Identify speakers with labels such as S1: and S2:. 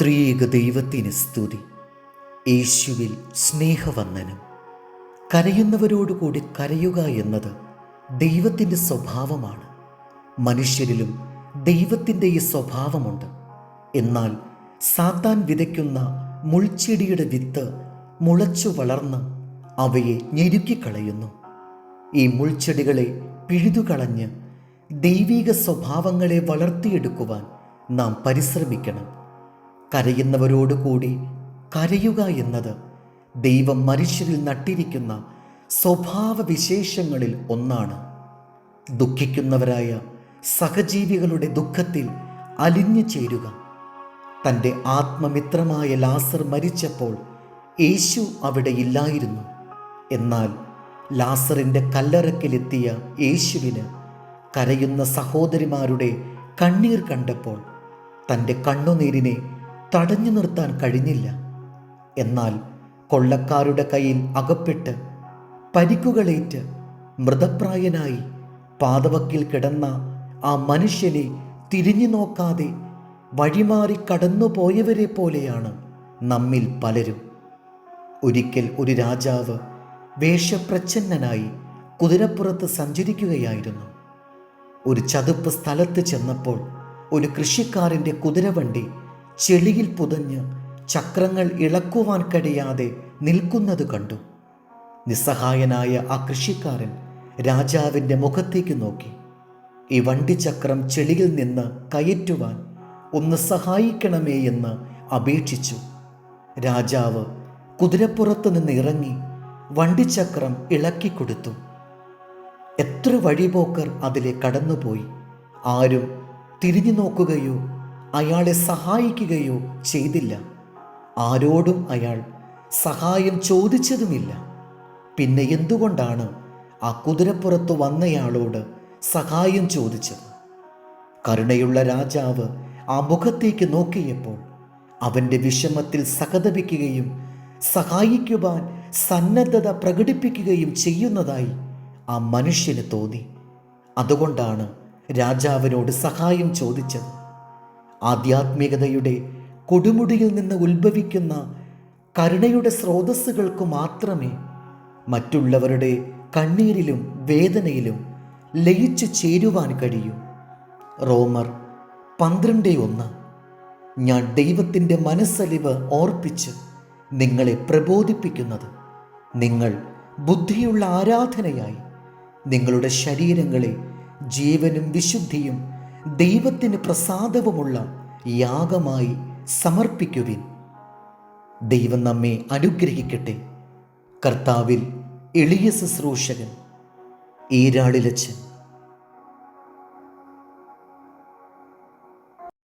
S1: ത്രിയേക ദൈവത്തിന് സ്തുതി. യേശുവിൽ സ്നേഹവന്ദനം. കരയുന്നവരോടുകൂടി കരയുക എന്നത് ദൈവത്തിൻ്റെ സ്വഭാവമാണ്. മനുഷ്യരിലും ദൈവത്തിൻ്റെ ഈ സ്വഭാവമുണ്ട്. എന്നാൽ സാത്താൻ വിതയ്ക്കുന്ന മുൾച്ചെടിയുടെ വിത്ത് മുളച്ചു വളർന്ന് അവയെ ഞെരുക്കിക്കളയുന്നു. ഈ മുൾച്ചെടികളെ പിഴുതുകളഞ്ഞ് ദൈവിക സ്വഭാവങ്ങളെ വളർത്തിയെടുക്കുവാൻ നാം പരിശ്രമിക്കണം. കരയുന്നവരോടുകൂടി കരയുക എന്നത് ദൈവം മനുഷ്യരിൽ നട്ടിരിക്കുന്ന സ്വഭാവവിശേഷങ്ങളിൽ ഒന്നാണ്. ദുഃഖിക്കുന്നവരായ സഹജീവികളുടെ ദുഃഖത്തിൽ അലിഞ്ഞു ചേരുക. തൻ്റെ ആത്മമിത്രമായ ലാസർ മരിച്ചപ്പോൾ യേശു അവിടെ ഇല്ലായിരുന്നു. എന്നാൽ ലാസറിൻ്റെ കല്ലറക്കിലെത്തിയ യേശുവിന് കരയുന്ന സഹോദരിമാരുടെ കണ്ണീർ കണ്ടപ്പോൾ തൻ്റെ കണ്ണുനീരിനെ തടഞ്ഞു നിർത്താൻ കഴിഞ്ഞില്ല. എന്നാൽ കൊള്ളക്കാരുടെ കയ്യിൽ അകപ്പെട്ട് പരിക്കുകളേറ്റ് മൃതപ്രായനായി പാതവക്കിൽ കിടന്ന ആ മനുഷ്യനെ തിരിഞ്ഞു നോക്കാതെ വഴിമാറി കടന്നുപോയവരെ പോലെയാണ് നമ്മിൽ പലരും. ഒരിക്കൽ ഒരു രാജാവ് വേഷപ്രച്ഛന്നനായി കുതിരപ്പുറത്ത് സഞ്ചരിക്കുകയായിരുന്നു. ഒരു ചതുപ്പ് സ്ഥലത്ത് ചെന്നപ്പോൾ ഒരു കൃഷിക്കാരൻ്റെ കുതിരവണ്ടി ചെളിയിൽ പുതഞ്ഞ് ചക്രങ്ങൾ ഇളക്കുവാൻ കഴിയാതെ നിൽക്കുന്നത് കണ്ടു. നിസ്സഹായനായ ആ കൃഷിക്കാരൻ രാജാവിൻ്റെ മുഖത്തേക്ക് നോക്കി. ഈ വണ്ടിച്ചക്രം ചെളിയിൽ നിന്ന് കയറ്റുവാൻ ഒന്ന് സഹായിക്കണമേ എന്ന് അപേക്ഷിച്ചു. രാജാവ് കുതിരപ്പുറത്ത് നിന്ന് ഇറങ്ങി വണ്ടിച്ചക്രം ഇളക്കിക്കൊടുത്തു. എത്ര വഴിപോക്കർ അതിലെ കടന്നുപോയി. ആരും തിരിഞ്ഞു നോക്കുകയോ അയാളെ സഹായിക്കുകയോ ചെയ്തില്ല. ആരോടും അയാൾ സഹായം ചോദിച്ചതുമില്ല. പിന്നെ എന്തുകൊണ്ടാണ് ആ കുതിരപ്പുറത്ത് വന്നയാളോട് സഹായം ചോദിച്ചത്? കരുണയുള്ള രാജാവ് ആ മുഖത്തേക്ക് നോക്കിയപ്പോൾ അവൻ്റെ വിഷമത്തിൽ സഹതപിക്കുകയും സഹായിക്കുവാൻ സന്നദ്ധത പ്രകടിപ്പിക്കുകയും ചെയ്യുന്നതായി ആ മനുഷ്യന് തോന്നി. അതുകൊണ്ടാണ് രാജാവിനോട് സഹായം ചോദിച്ചത്. ആധ്യാത്മികതയുടെ കൊടുമുടിയിൽ നിന്ന് ഉത്ഭവിക്കുന്ന കരുണയുടെ സ്രോതസ്സുകൾക്ക് മാത്രമേ മറ്റുള്ളവരുടെ കണ്ണീരിലും വേദനയിലും ലയിച്ചു ചേരുവാൻ കഴിയൂ. റോമർ 12:1. ഞാൻ ദൈവത്തിൻ്റെ മനസ്സലിവ് ഓർപ്പിച്ച് നിങ്ങളെ പ്രബോധിപ്പിക്കുന്നത്, നിങ്ങൾ ബുദ്ധിയുള്ള ആരാധനയായി നിങ്ങളുടെ ശരീരങ്ങളെ ജീവനും വിശുദ്ധിയും ദൈവത്തിന് പ്രസാദവുമുള്ള യാഗമായി സമർപ്പിക്കുവിൻ. ദൈവം നമ്മെ അനുഗ്രഹിക്കട്ടെ. കർത്താവിൽ എളിയ ശുശ്രൂഷകൻ ഈരാളിലച്ചൻ.